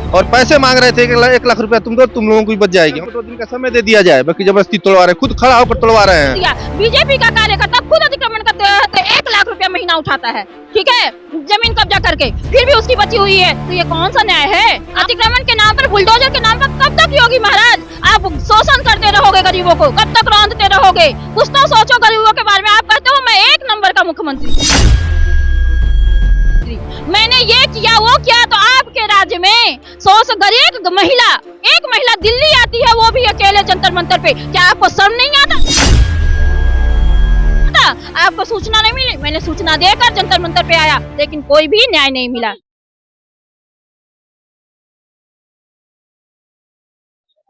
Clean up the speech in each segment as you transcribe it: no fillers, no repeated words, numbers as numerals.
और पैसे मांग रहे थे 1 लाख रुपया तुम दो, तुम लोगों को भी बच जाएगी। हमको 2 दिन का समय दे दिया जाए, बाकी जबरदस्ती तोड़वा रहे हैं, खुद खड़ा होकर तोड़वा रहे हैं। बीजेपी का कार्यकर्ता खुद अतिक्रमण करते हैं, 1 लाख रुपया महीना उठाता है, ठीक है, जमीन कब्जा करके, फिर भी उसकी बची हुई है, तो ये कौन सा न्याय है? अतिक्रमण के नाम पर, बुलडोजर के नाम पर कब तक योगी महाराज आप शोषण करते रहोगे गरीबों को, कब तक रौंदते रहोगे? कुछ तो सोचो गरीबों के बारे में। आप कहते हो मैं 1 नंबर का मुख्यमंत्री, मैंने ये किया वो किया, तो आपके राज्य में गरीब महिला, एक महिला दिल्ली आती है, वो भी अकेले जंतर मंतर पे, क्या आपको शर्म नहीं आता? आपको सूचना नहीं मिली? मैंने सूचना देकर जंतर मंतर पे आया, लेकिन कोई भी न्याय नहीं मिला।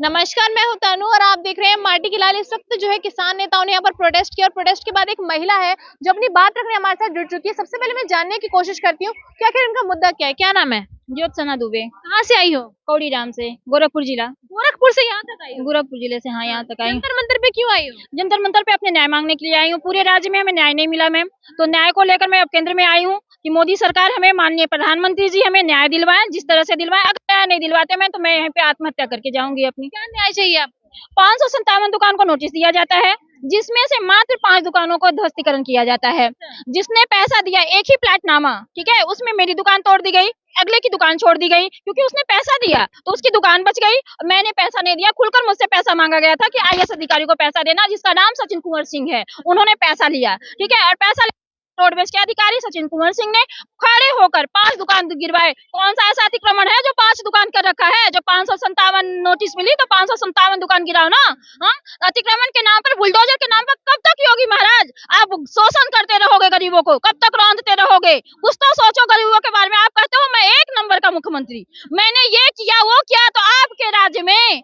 नमस्कार, मैं हूं तनु और आप देख रहे हैं माटी की लाल। इस वक्त जो है किसान नेताओं ने यहाँ पर प्रोटेस्ट किया और प्रोटेस्ट के बाद एक महिला है जो अपनी बात रखने हमारे साथ जुड़ चुकी है। सबसे पहले मैं जानने की कोशिश करती हूँ कि आखिर उनका मुद्दा क्या है। क्या नाम है? ज्योत्सना दुबे। कहाँ से आई हो? कौड़ीराम से, गोरखपुर जिला। गोरखपुर से यहाँ तक आई हो? गोरखपुर जिले से, हाँ, यहाँ तक आई हूँ। जंतर मंतर पे क्यों आई हो? जंतर मंतर पे अपने न्याय मांगने के लिए आई हूँ। पूरे राज्य में हमें न्याय नहीं मिला मैम, तो न्याय को लेकर मैं अब केंद्र में आई हूँ कि मोदी सरकार हमें, माननीय प्रधानमंत्री जी हमें न्याय दिलवाएं, जिस तरह से दिलवाएं। अगर न्याय नहीं दिलवाते मैं, तो मैं यहाँ पे आत्महत्या करके जाऊंगी अपनी। क्या न्याय चाहिए आपको? 557 दुकान को नोटिस दिया जाता है, जिसमें से मात्र 5 दुकानों को ध्वस्तीकरण किया जाता है। जिसने पैसा दिया, एक ही प्लाटनामा, ठीक है, उसमें मेरी दुकान तोड़ दी गई, अगले की दुकान छोड़ दी गई, क्योंकि उसने पैसा दिया तो उसकी दुकान बच गई। मैंने पैसा नहीं दिया, खुलकर मुझसे पैसा मांगा गया था कि आईएएस अधिकारी को पैसा देना, जिसका नाम सचिन कुंवर सिंह है। उन्होंने पैसा लिया, ठीक है, और पैसा रोडवेज के अधिकारी सचिन कुंवर सिंह ने खड़े होकर 5 दुकान गिरवाए। कौन सा ऐसा अतिक्रमण है जो 5 दुकान कर रखा है? जो 557 नोटिस मिली तो 557 दुकान गिराओ ना। हाँ, अतिक्रमण के नाम पर, बुलडोजर के नाम पर कब तक योगी महाराज आप शोषण करते रहोगे गरीबों को, कब तक रौंदते रहोगे? कुछ तो सोचो गरीबों के बारे में। आप कहते हो मैं 1 नंबर का मुख्यमंत्री, मैंने ये किया वो किया, तो आपके राज्य में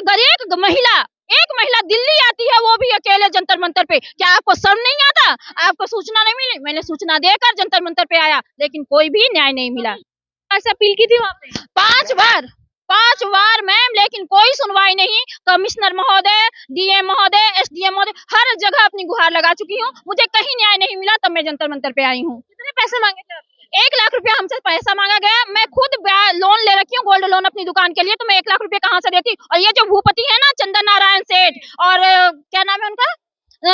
गरीब महिला, एक महिला दिल्ली आती है, वो भी अकेले जंतर मंतर पे, क्या आपको शर्म नहीं आता? आपको सूचना नहीं मिली? मैंने सूचना देकर जंतर मंतर पे आया, लेकिन कोई भी न्याय नहीं मिला। ऐसा अपील की थी वहाँ पे? 5 बार मैम, लेकिन कोई सुनवाई नहीं। कमिश्नर महोदय, डीएम महोदय, एसडीएम महोदय, हर जगह अपनी गुहार लगा चुकी हूँ, मुझे कहीं न्याय नहीं मिला, तब मैं जंतर मंतर पे आई हूँ। कितने पैसे मांगे थे? 1 लाख रुपया हमसे पैसा मांगा गया। मैं खुद लोन ले रखी हूँ, गोल्ड लोन अपनी दुकान के लिए, तो मैं 1 लाख रुपया कहाँ से देती? और ये जो भूपति है ना, चंदन नारायण सेठ, और क्या नाम है उनका,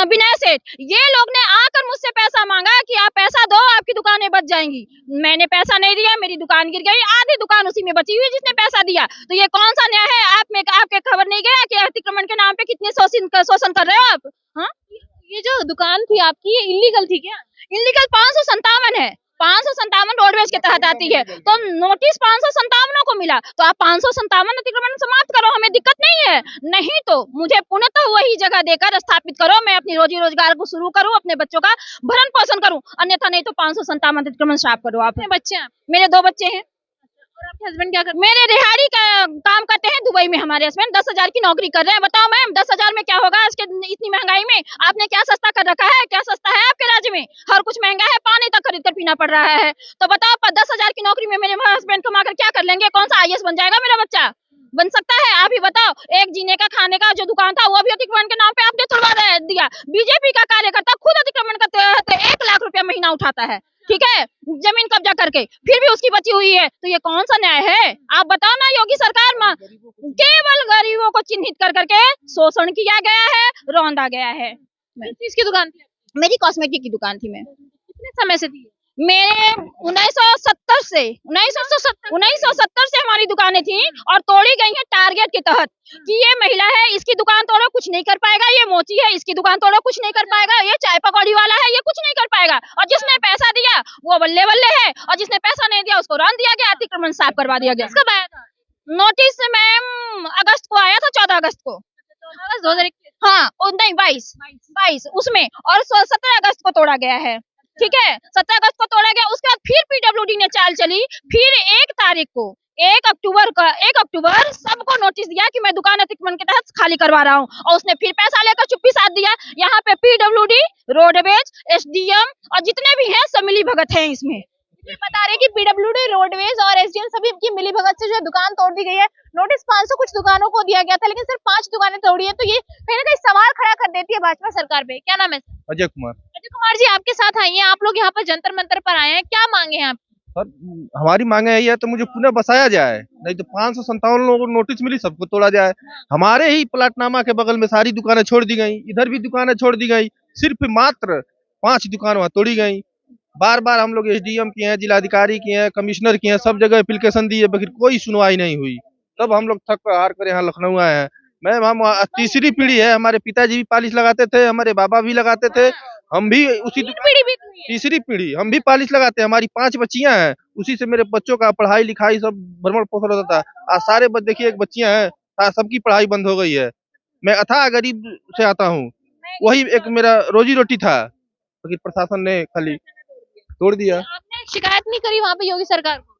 विनय सेठ, ये लोग ने आकर मुझसे पैसा मांगा कि आप पैसा दो, आपकी दुकानें बच जाएंगी। मैंने पैसा नहीं दिया, मेरी दुकान गिर गई, आधी दुकान उसी में बची हुई जिसने पैसा दिया। तो ये कौन सा न्याय है? आपके खबर नहीं गया कि अतिक्रमण के नाम पे कितने शोषण कर रहे हो आप? हाँ, ये जो दुकान थी आपकी, ये इलीगल थी क्या? इलीगल 557 है, 557 रोडवेज के तहत आती है, तो नोटिस 557 को मिला, तो आप 557 अतिक्रमण समाप्त करो, हमें दिक्कत नहीं है। नहीं तो मुझे पुनः वही जगह देकर स्थापित करो, मैं अपनी रोजी रोजगार को शुरू करूं, अपने बच्चों का भरण पोषण करूं, अन्यथा नहीं तो 557 अतिक्रमण साफ करो। आप? कितने बच्चे हैं? मेरे 2 बच्चे हैं। और आपके हस्बैंड क्या करते हैं? मेरे रिहाड़ी का काम करते हैं दुबई में, हमारे हस्बैंड 10,000 की नौकरी कर रहे हैं। बताओ मैम, 10,000 में क्या होगा आज के इतनी महंगाई में? आपने क्या सस्ता कर रखा है? क्या सस्ता है आपके राज्य में? हर कुछ महंगा है, पानी तक खरीद कर पीना पड़ रहा है। तो बताओ, 10,000 की नौकरी में मेरे हस्बैंड कमा कर क्या कर लेंगे? कौन सा आईएएस बन जाएगा मेरा बच्चा? बन सकता है? आप ही बताओ। एक जीने का, खाने का जो दुकान था, वो भी अतिक्रमण के नाम पे आपने तोड़वा दिया। बीजेपी का कार्यकर्ता खुद अतिक्रमण करते हैं, 1 लाख रुपया महीना उठाता है, ठीक है, जमीन कब्जा करके, फिर भी उसकी बची हुई है, तो ये कौन सा न्याय है? आप बताओ ना। योगी सरकार में केवल गरीबों को चिन्हित कर करके शोषण किया गया है, रौंदा गया है। किस चीज की दुकान थी? मेरी कॉस्मेटिक की दुकान थी। मैं कितने समय से थी? मेरे 1970 से हमारी दुकानें थी, और तोड़ी गई हैं टारगेट के तहत कि ये महिला है, इसकी दुकान तोड़ो, कुछ नहीं कर पाएगा। ये मोची है, इसकी दुकान तोड़ो, कुछ नहीं कर पाएगा। ये चाय पकौड़ी वाला है, ये कुछ नहीं कर पाएगा। और जिसने पैसा दिया वो बल्ले बल्ले है, और जिसने पैसा नहीं दिया उसको रौंद दिया गया, अतिक्रमण साफ करवा दिया गया। कब आया था नोटिस मैम? अगस्त को आया था, 14 अगस्त को। 2021? हाँ, नहीं, 22 उसमें, और 17 अगस्त को तोड़ा गया है, ठीक है, 17 अगस्त को तोड़ा गया। उसके बाद फिर पीडब्ल्यूडी ने चाल चली, फिर 1 अक्टूबर सबको नोटिस दिया कि मैं दुकान अतिक्रमण के तहत खाली करवा रहा हूँ, और उसने फिर पैसा लेकर चुप्पी साध दिया। यहाँ पे पीडब्ल्यूडी, रोडवेज, एसडीएम और जितने भी हैं सब मिली भगत है इसमें। ये बता रहे कि पीडब्ल्यूडी, रोडवेज और एसडीएम सभी की मिलीभगत से जो है दुकान तोड़ दी गई है। नोटिस 500 कुछ दुकानों को दिया गया था, लेकिन सिर्फ 5 दुकानें तोड़ी है, तो ये कहीं ना कहीं सवाल खड़ा कर देती है भाजपा सरकार पे। क्या नाम है? अजय कुमार। अजय कुमार जी, आपके साथ आई हैं, आप लोग यहाँ पर जंतर मंतर पर आए हैं, क्या मांगे हैं आप? और हमारी मांगे यही है तो मुझे पुनः बसाया जाए, नहीं तो 557 लोगों को नोटिस मिली, सबको तोड़ा जाए। हमारे ही प्लाटनामा के बगल में सारी दुकानें छोड़ दी गई, इधर भी दुकानें छोड़ दी गई, सिर्फ मात्र 5 दुकान वहां तोड़ी गई। बार बार हम लोग एसडीएम किए हैं, जिलाधिकारी किए हैं, कमिश्नर किए हैं, सब जगह एप्लीकेशन दी है, लेकिन कोई सुनवाई नहीं हुई। तब हम लोग थक हार कर यहाँ लखनऊ आए हैं। मैम हम तीसरी पीढ़ी है, हमारे पिताजी भी पालिश लगाते थे, हमारे बाबा भी लगाते थे, हम भी उसी पीढ़ी भी हुई है। तीसरी पीढ़ी हम भी पालिश लगाते हैं। हमारी 5 बच्चियां हैं, उसी से मेरे बच्चों का पढ़ाई लिखाई सब भरण पोषण होता था। आज सारे देखिए एक बच्चियां हैं, सबकी पढ़ाई बंद हो गई है। मैं अथाह गरीब से आता हूँ, वही एक मेरा रोजी रोटी था, लेकिन प्रशासन ने खाली तोड़ दिया। आपने शिकायत नहीं करी वहां पे योगी सरकार को?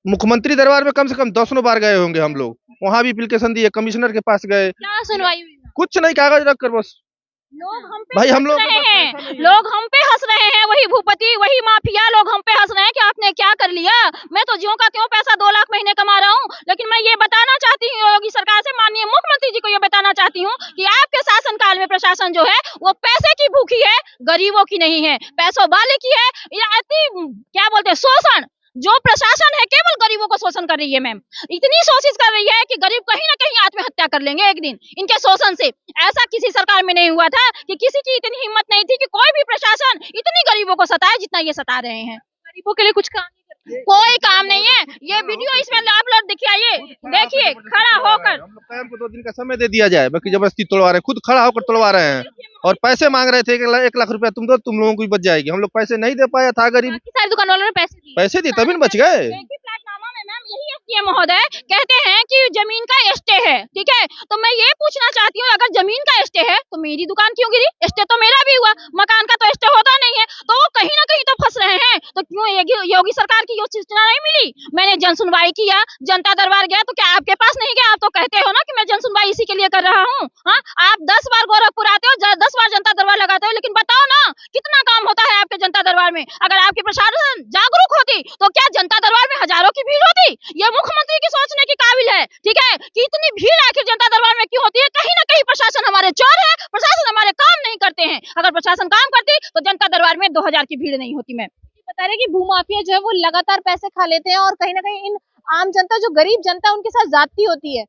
मुख्यमंत्री दरबार में कम से कम 10 बार गए होंगे हम लोग, वहां भी एप्लीकेशन दिए, कमिश्नर के पास गए, क्या सुनवाई हुई? कुछ नहीं, कागज रख कर बस। लोग हम पे भाई हम हंस लोग रहे हैं, लोग हम पे हंस रहे हैं, वही भूपति वही माफिया लोग हम पे हंस रहे हैं कि आपने क्या कर लिया। मैं तो ज्यों का त्यों पैसा 2 लाख महीने कमा रहा हूँ, लेकिन मैं ये बताना चाहती हूँ योगी सरकार से, माननीय मुख्यमंत्री जी को ये बताना चाहती हूँ कि आपके शासन काल में प्रशासन जो है वो पैसे की भूखी है, गरीबों की नहीं है, पैसों वाले की है। ये अति क्या बोलते हैं शोषण, जो प्रशासन है केवल गरीबों को शोषण कर रही है। मैम इतनी कोशिश कर रही है कि गरीब कहीं ना कहीं आत्महत्या कर लेंगे एक दिन इनके शोषण से। ऐसा किसी सरकार में नहीं हुआ था कि किसी की इतनी हिम्मत नहीं थी कि कोई भी प्रशासन इतनी गरीबों को सताए जितना ये सता रहे हैं। गरीबों के लिए कुछ काम नहीं करते। कोई काम नहीं है। ये वीडियो इसमें आप लोग दिखाइए, देखिए खड़ा होकर। हम लोग हमको 2 दिन का समय दे दिया जाए, बाकी जबरदस्ती तोड़वा रहे हैं, खुद खड़ा होकर तोड़वा रहे हैं और पैसे मांग रहे थे 1 लाख रुपया तुम दो, तुम लोगों को भी बच जाएगी। हम लोग पैसे नहीं दे पाया था, गरीब बाकी सारी दुकान वालों ने पैसे दिए। पैसे दिए तभी न बच गए। एक ही प्लेटफार्म में मैम यही एसडीएम महोदय कहते हैं कि जमीन का स्टे है, ठीक है। तो मैं ये पूछना चाहती हूँ अगर जमीन का स्टे है तो मेरी दुकान क्यों गिरी? स्टे तो मेरा भी हुआ, मकान का तो स्टे होता नहीं है, तो वो कहीं ना कहीं तो फंस रहे हैं। तो क्यों योगी सरकार की सूचना नहीं मिली? मैंने जन सुनवाई किया, जनता दरबार गया, तो क्या आपके पास नहीं गया? आप तो कहते हो ना कि मैं जन सुनवाई इसी के लिए कर रहा हूँ। हाँ, आप 10 बार गोरखपुर आते हो, 10 बार जनता दरबार लगाते हो, लेकिन बताओ ना कितना काम होता है आपके जनता दरबार में? अगर आपकी प्रशासन जागरूक होती तो क्या जनता दरबार में हजारों की भीड़ होती? ये मुख्यमंत्री की सोचने की काबिल है, ठीक है, कि इतनी भीड़ आखिर जनता दरबार में क्यों होती है? कहीं ना कहीं प्रशासन हमारे चोर है, प्रशासन हमारे काम नहीं करते हैं। अगर प्रशासन काम करती तो जनता दरबार में 2000 की भीड़ नहीं होती। मैं बता रहे कि भूमाफिया जो है वो लगातार पैसे खा लेते हैं और कहीं ना कहीं इन आम जनता जो गरीब जनता उनके साथ ज्यादती होती है।